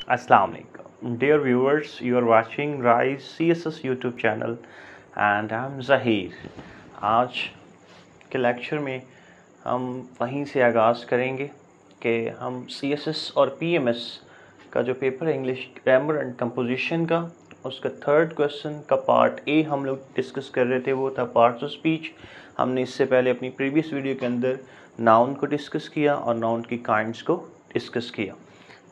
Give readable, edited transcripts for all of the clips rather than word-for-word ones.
Assalamu alaikum. Dear viewers, you are watching Rise CSS YouTube channel and I'm Zahir. आज के lecture में हम वहीं से आगाज़ करेंगे कि हम CSS और PMS का जो पेपर है इंग्लिश ग्रामर एंड कंपोजिशन का, उसका थर्ड क्वेश्चन का पार्ट ए हम लोग डिस्कस कर रहे थे। वो था पार्ट्स ऑफ स्पीच। हमने इससे पहले अपनी प्रीवियस वीडियो के अंदर नाउन को डिस्कस किया और नाउन की काइंड्स को डिस्कस किया।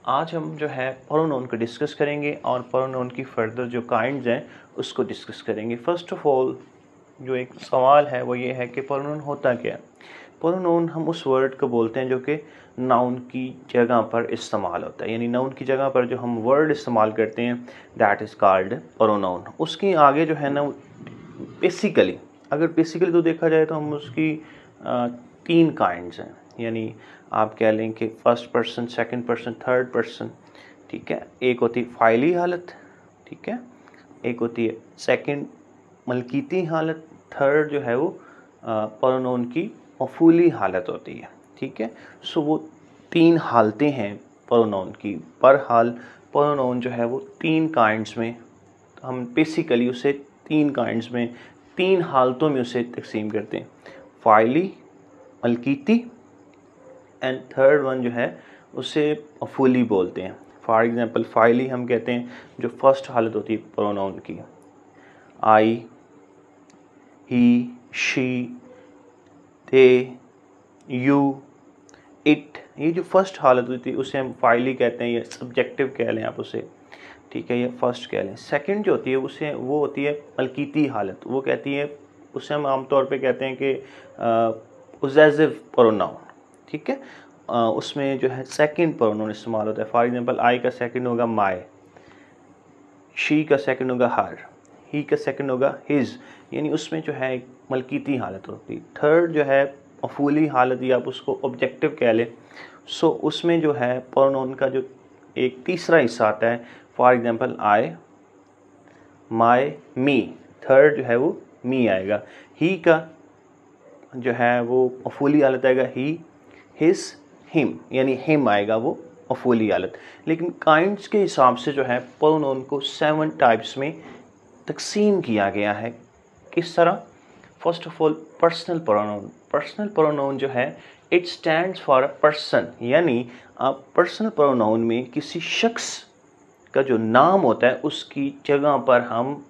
आज हम जो है प्रोनाउन को डिस्कस करेंगे और प्रोनाउन की फर्दर जो काइंड्स हैं उसको डिस्कस करेंगे। फर्स्ट ऑफ ऑल जो एक सवाल है वो ये है कि प्रोनाउन होता क्या है। प्रोनाउन हम उस वर्ड को बोलते हैं जो कि नाउन की जगह पर इस्तेमाल होता है, यानी नाउन की जगह पर जो हम वर्ड इस्तेमाल करते हैं दैट इज़ कॉल्ड प्रोनाउन। उसकी आगे जो है ना बेसिकली, अगर बेसिकली तो देखा जाए तो हम उसकी तीन काइंड्स हैं, यानी आप कह लें कि first person, second person, third person. ठीक है, एक होती है फ़ाइली हालत, ठीक है, एक होती है सेकंड मलकीती हालत, थर्ड जो है वो प्रोनाउन की मफूली हालत होती है। ठीक है, सो वो तीन हालतें हैं प्रोनाउन की। पर हाल प्रोनाउन जो है वो तीन काइंड्स में, हम बेसिकली उसे तीन काइंड्स में, तीन हालतों में उसे तकसीम करते हैं, फ़ाइली, मलकीती एंड थर्ड वन जो है उसे मफूली बोलते हैं। फॉर एग्ज़ाम्पल फ़ाइली हम कहते हैं जो फर्स्ट हालत होती है प्रोनाउन की, आई, ही, शी, दे, यू, इट, ये जो फर्स्ट हालत होती है उसे हम फ़ाइली कहते हैं, या सब्जेक्टिव कह लें आप उसे। ठीक है, ये फर्स्ट कह लें। सेकंड जो होती है उसे वो होती है मलकीती हालत। वो कहती है, उसे हम आमतौर पे कहते हैं कि पोजेसिव प्रोनाउन। ठीक है, उसमें जो है सेकंड प्रोनाउन इस्तेमाल होता है। फॉर एग्जांपल आई का सेकंड होगा माय, शी का सेकंड होगा हर, ही का सेकंड होगा हिज, यानी उसमें जो है एक मलकीती हालत होती है। थर्ड जो है मफूली हालत, या आप उसको ऑब्जेक्टिव कह लें। सो उसमें जो है प्रोनाउन का जो एक तीसरा हिस्सा आता है, for example I, my, me, third जो है वो मी आएगा। ही का जो है वो मफूली हालत आएगा ही, हिज, हिम, यानी हिम आएगा वो मफूली हालत। लेकिन काइंड्स के हिसाब से जो है प्रोनाउन को 7 टाइप्स में तकसीम किया गया है। किस तरह? First of all personal pronoun. Personal pronoun जो है it stands for a person, यानी आप पर्सनल प्रोनाउन में किसी शख्स का जो नाम होता है उसकी जगह पर हम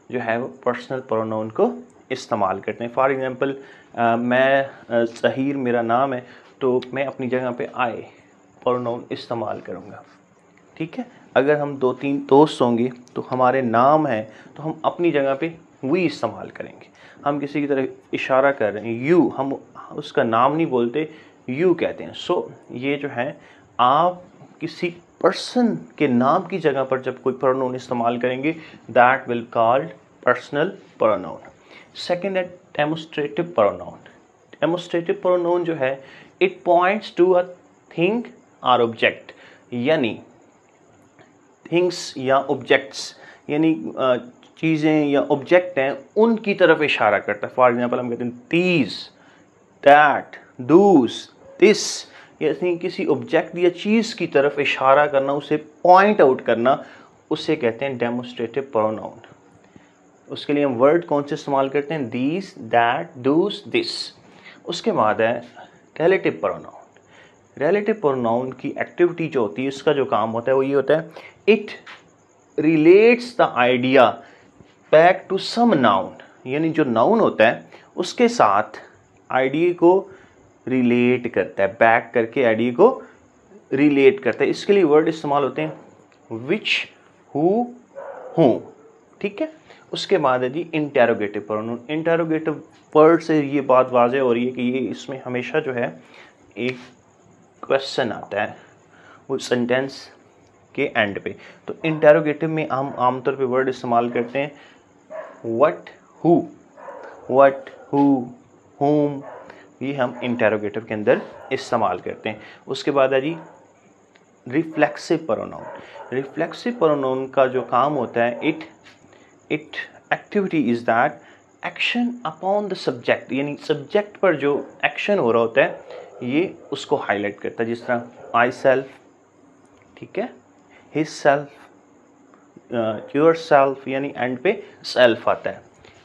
जो है वो पर्सनल प्रोनाउन को इस्तेमाल करते हैं। फॉर एग्जांपल मैं ज़हीर मेरा नाम है, तो मैं अपनी जगह पे आई प्रोनाउन इस्तेमाल करूँगा। ठीक है, अगर हम 2-3 दोस्त होंगे तो हमारे नाम है तो हम अपनी जगह पे वी इस्तेमाल करेंगे। हम किसी की तरफ इशारा कर रहे हैं, यू, हम उसका नाम नहीं बोलते, यू कहते हैं। सो ये जो है आप किसी पर्सन के नाम की जगह पर जब कोई प्रोनाउन इस्तेमाल करेंगे that will called personal pronoun. Second है डेमोस्ट्रेटिव प्रोनाउन। डेमोस्ट्रेटिव प्रोनाउन जो है it points to a thing or object, यानी थिंग्स या ऑब्जेक्ट्स, यानी चीज़ें या ऑब्जेक्ट हैं उनकी तरफ इशारा करता है। फॉर एग्जांपल हम कहते हैं दीज, दैट, दूस, दिस, यानी किसी ऑब्जेक्ट या चीज़ की तरफ इशारा करना, उसे पॉइंट आउट करना, उसे कहते हैं डेमोस्ट्रेटिव प्रोनाउन। उसके लिए हम वर्ड कौन से इस्तेमाल करते हैं? दीज, दैट, दूस, दिस। उसके बाद है रिलेटिव प्रोनाउन। रिलेटिव प्रोनाउन की एक्टिविटी जो होती है, इसका जो काम होता है वो ये होता है it relates the idea back to some noun, यानी जो नाउन होता है उसके साथ आइडिया को रिलेट करता है, बैक करके आइडिया को रिलेट करता है। इसके लिए वर्ड इस्तेमाल होते हैं विच, हु, हूँ। ठीक है, उसके बाद है जी इंटेरोगेटिव प्रोनाउन। इंटेरोगेटिव वर्ड से ये बात वाज़ेह हो रही है कि ये इसमें हमेशा जो है एक क्वेश्चन आता है वो सेंटेंस के एंड पे। तो इंटेरोगेटिव में हम आमतौर पे वर्ड इस्तेमाल करते हैं what, who, what, who, home, ये हम इंटेरोगेटिव के अंदर इस्तेमाल करते हैं। उसके बाद है जी रिफ्लेक्सिव प्रोनाउन। रिफ्लेक्सिव प्रोनाउन का जो काम होता है it activity is that action upon the subject, यानी सब्जेक्ट पर जो एक्शन हो रहा होता है ये उसको हाईलाइट करता है। जिस तरह आई सेल्फ, ठीक है, हिज सेल्फ, योर सेल्फ, यानी एंड पे सेल्फ आता है,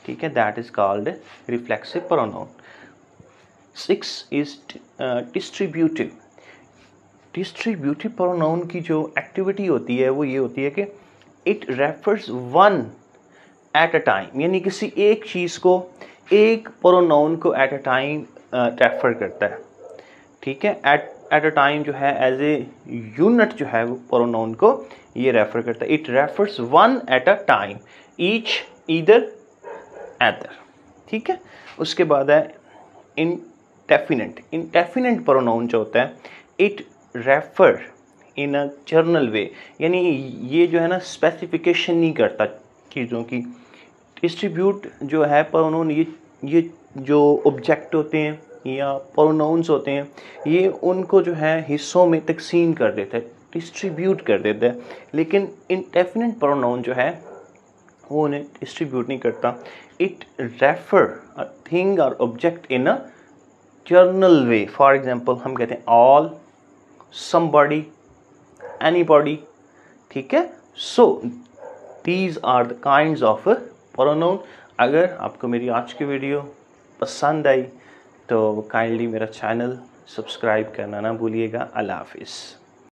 ठीक है, that is called reflexive pronoun. 6 is distributive. Distributive pronoun की जो एक्टिविटी होती है वो ये होती है कि it refers one at a time, यानी किसी एक चीज़ को, एक प्रोनाउन को एट अ टाइम रेफर करता है, ठीक है। एट अ टाइम जो है एज ए यूनिट जो है वो प्रोनाउन को ये रेफर करता है। It refers one at a time, each, either, either, ठीक है। उसके बाद है इंडेफिनेट। इंडेफिनेट प्रोनाउन जो होता है it refer in a general वे, यानी ये जो है ना स्पेसिफिकेशन नहीं करता चीज़ों की। डिस्ट्रीब्यूट जो है प्रोनाउन, ये जो ऑब्जेक्ट होते हैं या प्रोनाउंस होते हैं, ये उनको जो है हिस्सों में तकसीम कर देता है, डिस्ट्रीब्यूट कर देता है। लेकिन इंडेफिनिट प्रोनाउन जो है वो उन्हें डिस्ट्रीब्यूट नहीं करता। It refer a thing or object in a general way. For example हम कहते हैं ऑल, समबॉडी, एनीबॉडी, ठीक है। So these are the kinds of pronoun. अगर आपको मेरी आज की वीडियो पसंद आई तो काइंडली मेरा चैनल सब्सक्राइब करना ना भूलिएगा। अल्लाह हाफिज़।